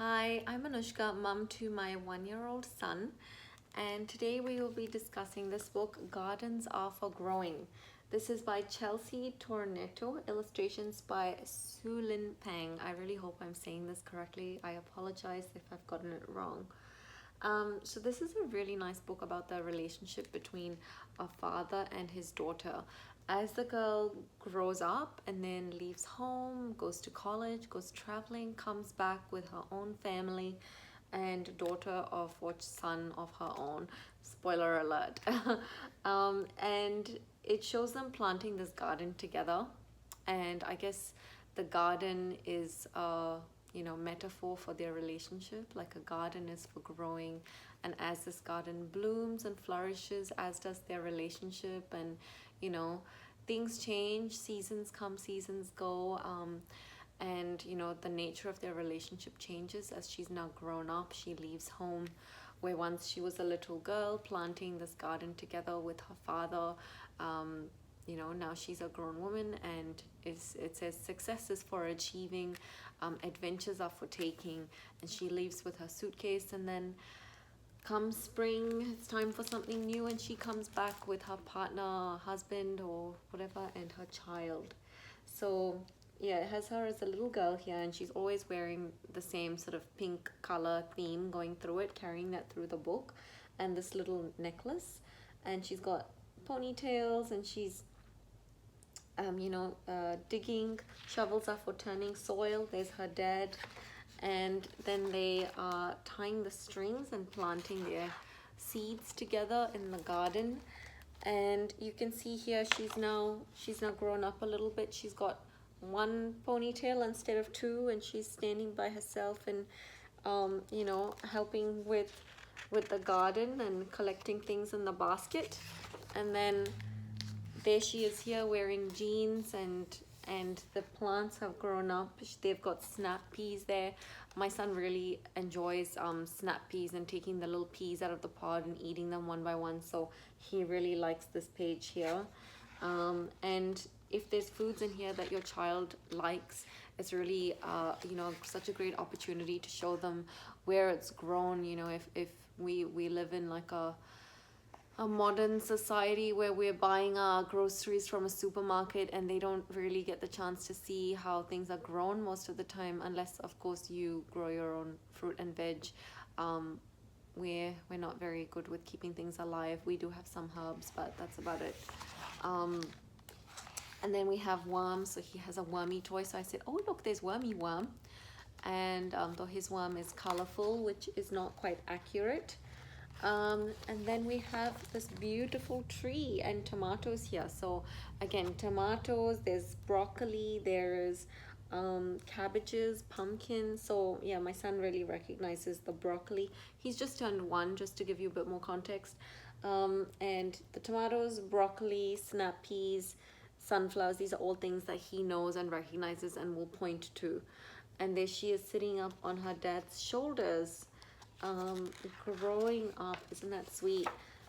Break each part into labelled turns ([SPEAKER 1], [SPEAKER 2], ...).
[SPEAKER 1] Hi, I'm Anushka, mum to my 1-year-old son, and today we will be discussing this book, Gardens Are for Growing. This is by Chelsea Tornetto, illustrations by Su Lin Pang. I really hope I'm saying this correctly. I apologize if I've gotten it wrong. So this is a really nice book about the relationship between a father and his daughter. As the girl grows up and then leaves home, goes to college, goes traveling, comes back with her own family and daughter of what son of her own. Spoiler alert. And it shows them planting this garden together. And I guess the garden is metaphor for their relationship. Like a garden is for growing, and as this garden blooms and flourishes, as does their relationship. And you know things change, seasons come, seasons go. And the nature of their relationship changes as she's now grown up. She leaves home where once she was a little girl planting this garden together with her father. Now she's a grown woman, and it says success is for achieving, adventures are for taking. And she leaves with her suitcase, and then come spring, it's time for something new, and she comes back with her partner, husband, or whatever, and her child. So yeah, it has her as a little girl here, and she's always wearing the same sort of pink color theme going through it, carrying that through the book, and this little necklace. And she's got ponytails, and she's digging. Shovels are for turning soil. There's her dad, and then they are tying the strings and planting their seeds together in the garden. And you can see here she's now grown up a little bit. She's got one ponytail instead of two, and she's standing by herself and helping with the garden and collecting things in the basket. And then there she is here wearing jeans, and the plants have grown up. They've got snap peas there. My son really enjoys snap peas and taking the little peas out of the pod and eating them one by one, so he really likes this page here. And if there's foods in here that your child likes, it's really such a great opportunity to show them where it's grown. If we live in like a modern society where we're buying our groceries from a supermarket, and they don't really get the chance to see how things are grown most of the time, unless of course you grow your own fruit and veg. We're not very good with keeping things alive. We do have some herbs, but that's about it. And then we have worms, so he has a wormy toy. So I said, oh look, there's wormy worm. And though his worm is colorful, which is not quite accurate. And then we have this beautiful tree and tomatoes here. So again, tomatoes, there's broccoli, there's cabbages, pumpkins. So yeah, my son really recognizes the broccoli. He's just turned 1, just to give you a bit more context. And the tomatoes, broccoli, snap peas, sunflowers, these are all things that he knows and recognizes and will point to. And there she is sitting up on her dad's shoulders, growing up. Isn't that sweet?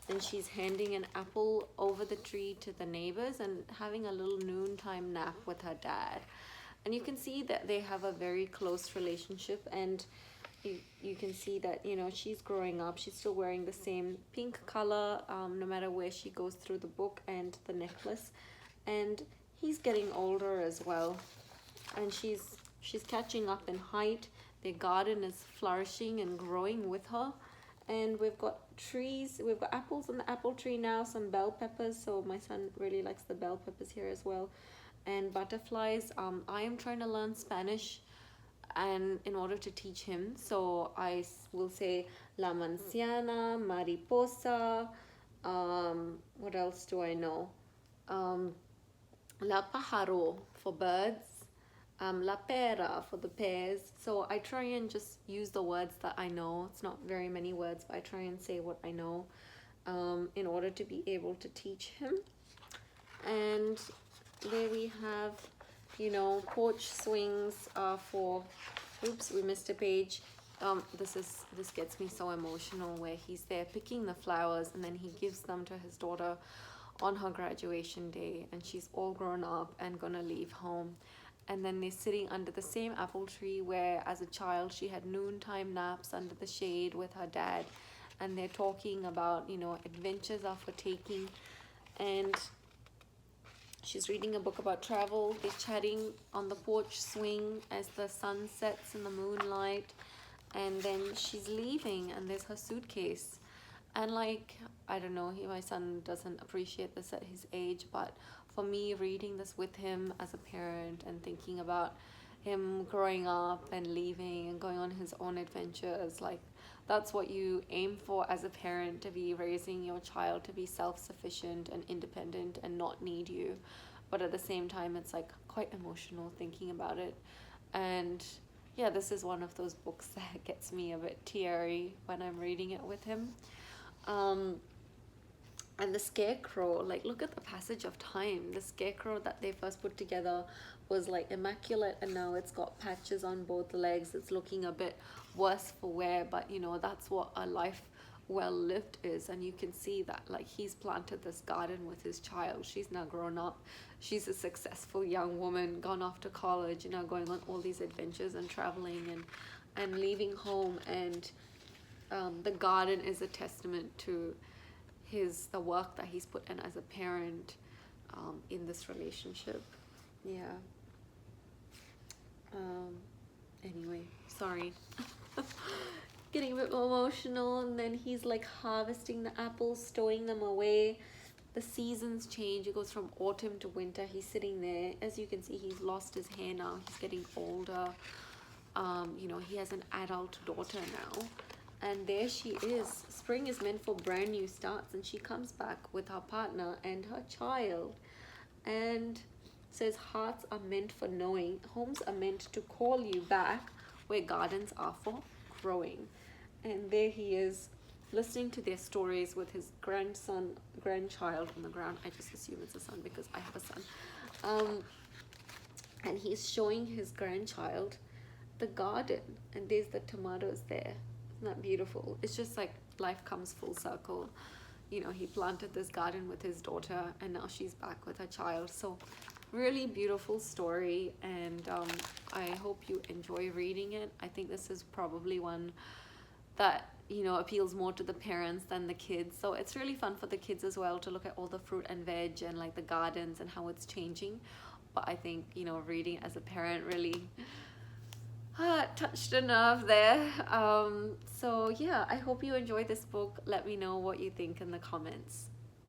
[SPEAKER 1] And she's handing an apple over the tree to the neighbors and having a little noontime nap with her dad. And you can see that they have a very close relationship. And you can see that she's growing up. She's still wearing the same pink color, no matter where she goes through the book, and the necklace. And he's getting older as well, and she's catching up in height. Their garden is flourishing and growing with her. And we've got trees, we've got apples on the apple tree now, some bell peppers. So my son really likes the bell peppers here as well. And butterflies. I am trying to learn Spanish, and in order to teach him, so I will say la manciana, mariposa. What else do I know? La pájaro for birds, la pera for the pears. So I try and just use the words that I know. It's not very many words, but I try and say what I know, in order to be able to teach him. And there we have, porch swings for, oops, we missed a page. This gets me so emotional, where he's there picking the flowers, and then he gives them to his daughter on her graduation day, and she's all grown up and gonna leave home. and then they're sitting under the same apple tree where as a child she had noontime naps under the shade with her dad, and they're talking about, you know, adventures are for taking. And she's reading a book about travel. They're chatting on the porch swing as the sun sets in the moonlight, and then she's leaving and there's her suitcase. And like, I don't know, my son doesn't appreciate this at his age, but for me, reading this with him as a parent and thinking about him growing up and leaving and going on his own adventures, like, that's what you aim for as a parent, to be raising your child to be self-sufficient and independent and not need you. But at the same time, it's like quite emotional thinking about it. And yeah, this is one of those books that gets me a bit teary when I'm reading it with him. um and the scarecrow, like, look at the passage of time. The scarecrow that they first put together was like immaculate, and now it's got patches on both legs. It's looking a bit worse for wear, but you know, that's what a life well lived is. And you can see that, like, he's planted this garden with his child. She's now grown up, she's a successful young woman, gone off to college, you know, going on all these adventures and traveling and leaving home. And the garden is a testament to the work that he's put in as a parent, in this relationship. Yeah. Anyway, sorry. Getting a bit more emotional. And then he's like harvesting the apples, stowing them away. The seasons change. It goes from autumn to winter. He's sitting there. As you can see, he's lost his hair now. He's getting older. You know, he has an adult daughter now. And there she is. Spring is meant for brand new starts, and she comes back with her partner and her child, and says hearts are meant for knowing, homes are meant to call you back, where gardens are for growing. And there he is, listening to their stories with his grandchild on the ground. I just assume it's a son because I have a son. And he's showing his grandchild the garden, and there's the tomatoes there. Isn't that beautiful? It's just like life comes full circle. You know, he planted this garden with his daughter, and now she's back with her child. So really beautiful story, and I hope you enjoy reading it. I think this is probably one that, you know, appeals more to the parents than the kids. So it's really fun for the kids as well to look at all the fruit and veg and like the gardens and how it's changing. But I think, you know, reading as a parent really touched a nerve there. So yeah, I hope you enjoyed this book. Let me know what you think in the comments.